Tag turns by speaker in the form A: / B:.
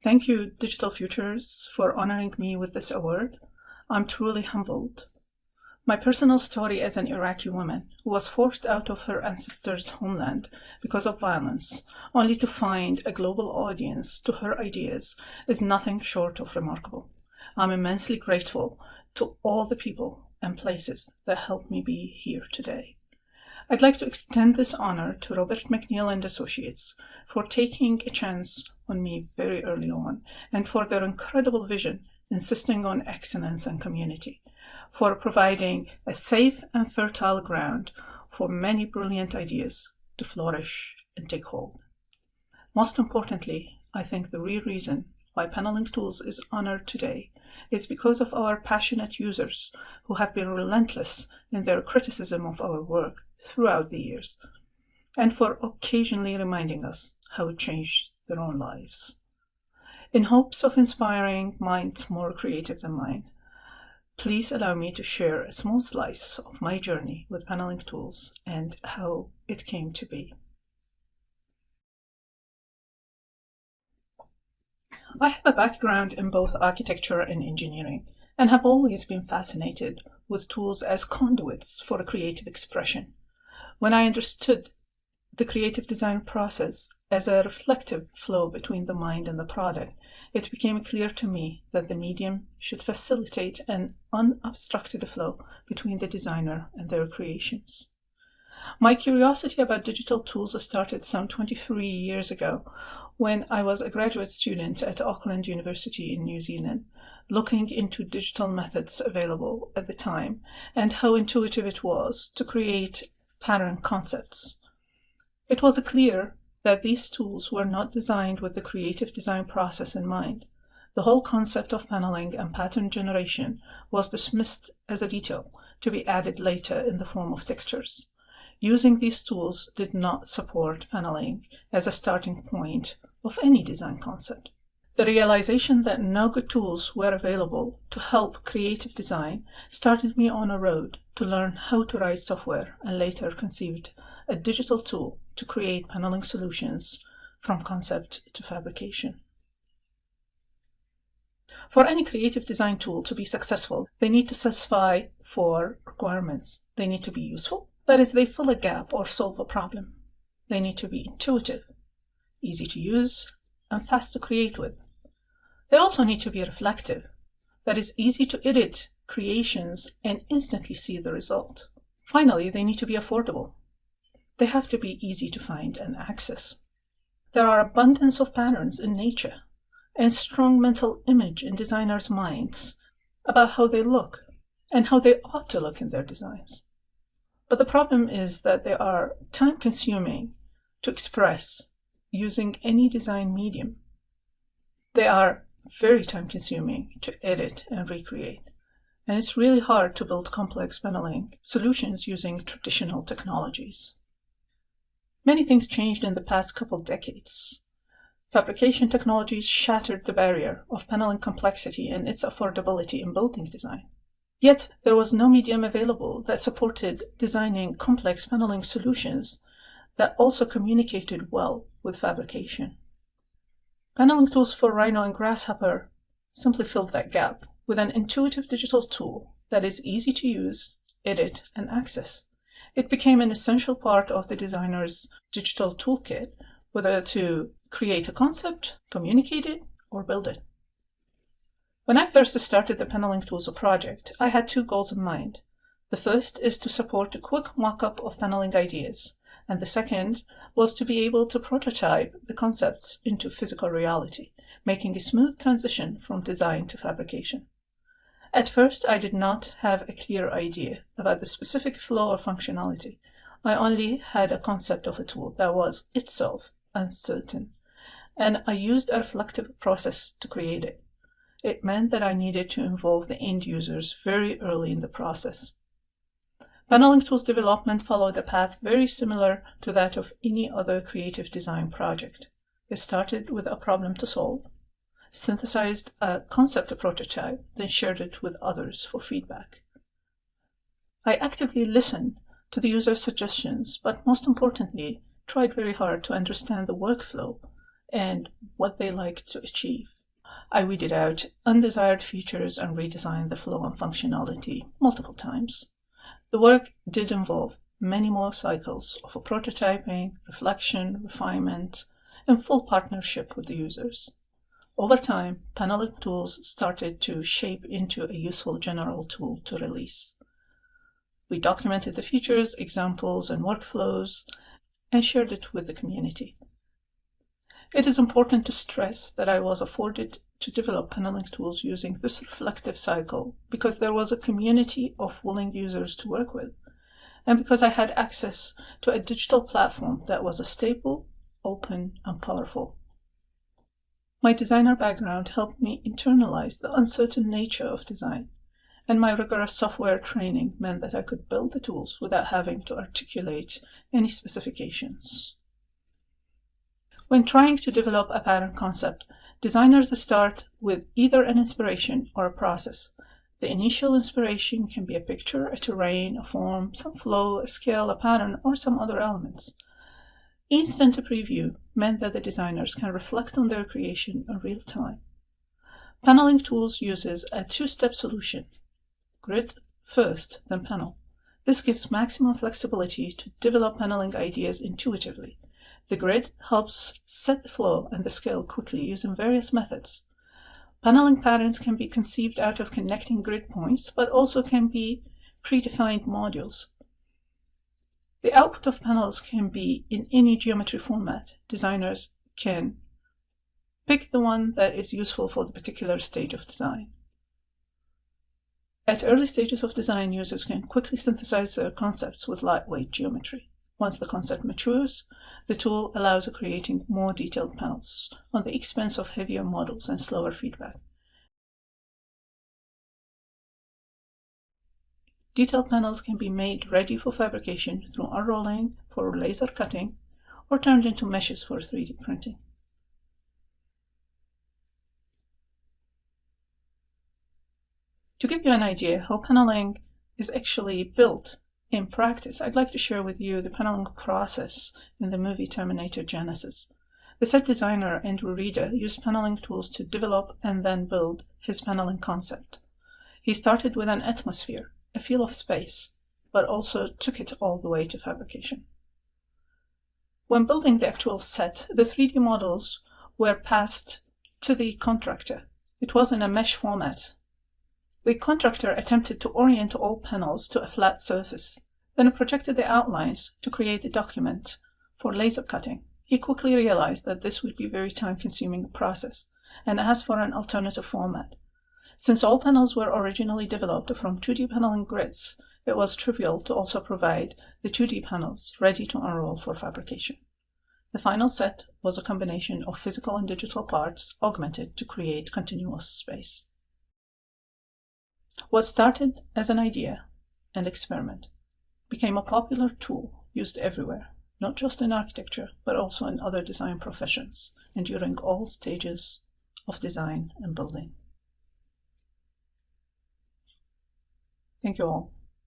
A: Thank you, DigitalFUTURES, for honoring me with this award. I'm truly humbled. My personal story as an Iraqi woman who was forced out of her ancestors' homeland because of violence, only to find a global audience to her ideas, is nothing short of remarkable. I'm immensely grateful to all the people and places that helped me be here today. I'd like to extend this honor to Robert McNeel Associates for taking a chance on me very early on, and for their incredible vision, insisting on excellence and community, for providing a safe and fertile ground for many brilliant ideas to flourish and take hold. Most importantly, I think the real reason why PanelingTools is honored today is because of our passionate users who have been relentless in their criticism of our work throughout the years, and for occasionally reminding us how it changed their own lives. In hopes of inspiring minds more creative than mine, please allow me to share a small slice of my journey with PanelingTools and how it came to be. I have a background in both architecture and engineering, and have always been fascinated with tools as conduits for creative expression. When I understood the creative design process as a reflective flow between the mind and the product, it became clear to me that the medium should facilitate an unobstructed flow between the designer and their creations. My curiosity about digital tools started some 23 years ago when I was a graduate student at Auckland University in New Zealand, looking into digital methods available at the time and how intuitive it was to create pattern concepts. It was clear that these tools were not designed with the creative design process in mind. The whole concept of paneling and pattern generation was dismissed as a detail to be added later in the form of textures. Using these tools did not support paneling as a starting point of any design concept. The realization that no good tools were available to help creative design started me on a road to learn how to write software, and later conceived a digital tool to create paneling solutions from concept to fabrication. For any creative design tool to be successful, they need to satisfy 4 requirements. They need to be useful, that is, they fill a gap or solve a problem. They need to be intuitive, easy to use, and fast to create with. They also need to be reflective, that is, easy to edit creations and instantly see the result. Finally, they need to be affordable. They have to be easy to find and access. There are abundance of patterns in nature and strong mental image in designers' minds about how they look and how they ought to look in their designs. But the problem is that they are time-consuming to express using any design medium. They are very time-consuming to edit and recreate, and it's really hard to build complex paneling solutions using traditional technologies. Many things changed in the past couple decades. Fabrication technologies shattered the barrier of paneling complexity and its affordability in building design. Yet there was no medium available that supported designing complex paneling solutions that also communicated well with fabrication. Paneling tools for Rhino and Grasshopper simply filled that gap with an intuitive digital tool that is easy to use, edit, and access. It became an essential part of the designer's digital toolkit, whether to create a concept, communicate it, or build it. When I first started the PanelingTools project, I had 2 goals in mind. The first is to support a quick mock-up of paneling ideas, and the second was to be able to prototype the concepts into physical reality, making a smooth transition from design to fabrication. At first, I did not have a clear idea about the specific flow or functionality. I only had a concept of a tool that was itself uncertain, and I used a reflective process to create it. It meant that I needed to involve the end users very early in the process. PanelingTools development followed a path very similar to that of any other creative design project. It started with a problem to solve, synthesized a concept prototype, then shared it with others for feedback. I actively listened to the user suggestions, but most importantly, tried very hard to understand the workflow and what they like to achieve. I weeded out undesired features and redesigned the flow and functionality multiple times. The work did involve many more cycles of prototyping, reflection, refinement, and full partnership with the users. Over time, PanelingTools started to shape into a useful general tool to release. We documented the features, examples, and workflows, and shared it with the community. It is important to stress that I was afforded to develop PanelingTools using this reflective cycle because there was a community of willing users to work with, and because I had access to a digital platform that was stable, open, and powerful. My designer background helped me internalize the uncertain nature of design, and my rigorous software training meant that I could build the tools without having to articulate any specifications. When trying to develop a pattern concept, designers start with either an inspiration or a process. The initial inspiration can be a picture, a terrain, a form, some flow, a scale, a pattern, or some other elements. Instant preview meant that the designers can reflect on their creation in real time. PanelingTools uses a two-step solution: grid first, then panel. This gives maximum flexibility to develop paneling ideas intuitively. The grid helps set the flow and the scale quickly using various methods. Paneling patterns can be conceived out of connecting grid points, but also can be predefined modules. The output of panels can be in any geometry format. Designers can pick the one that is useful for the particular stage of design. At early stages of design, users can quickly synthesize their concepts with lightweight geometry. Once the concept matures, the tool allows creating more detailed panels on the expense of heavier models and slower feedback. Detailed panels can be made ready for fabrication through unrolling for laser cutting or turned into meshes for 3D printing. To give you an idea how paneling is actually built in practice, I'd like to share with you the paneling process in the movie Terminator Genesis. The set designer Andrew Rida used PanelingTools to develop and then build his paneling concept. He started with an atmosphere, a feel of space, but also took it all the way to fabrication. When building the actual set, the 3D models were passed to the contractor. It was in a mesh format. The contractor attempted to orient all panels to a flat surface, then projected the outlines to create the document for laser cutting. He quickly realized that this would be a very time-consuming process and asked for an alternative format. Since all panels were originally developed from 2D paneling grids, it was trivial to also provide the 2D panels ready to unroll for fabrication. The final set was a combination of physical and digital parts augmented to create continuous space. What started as an idea and experiment became a popular tool used everywhere, not just in architecture, but also in other design professions and during all stages of design and building. Thank you all.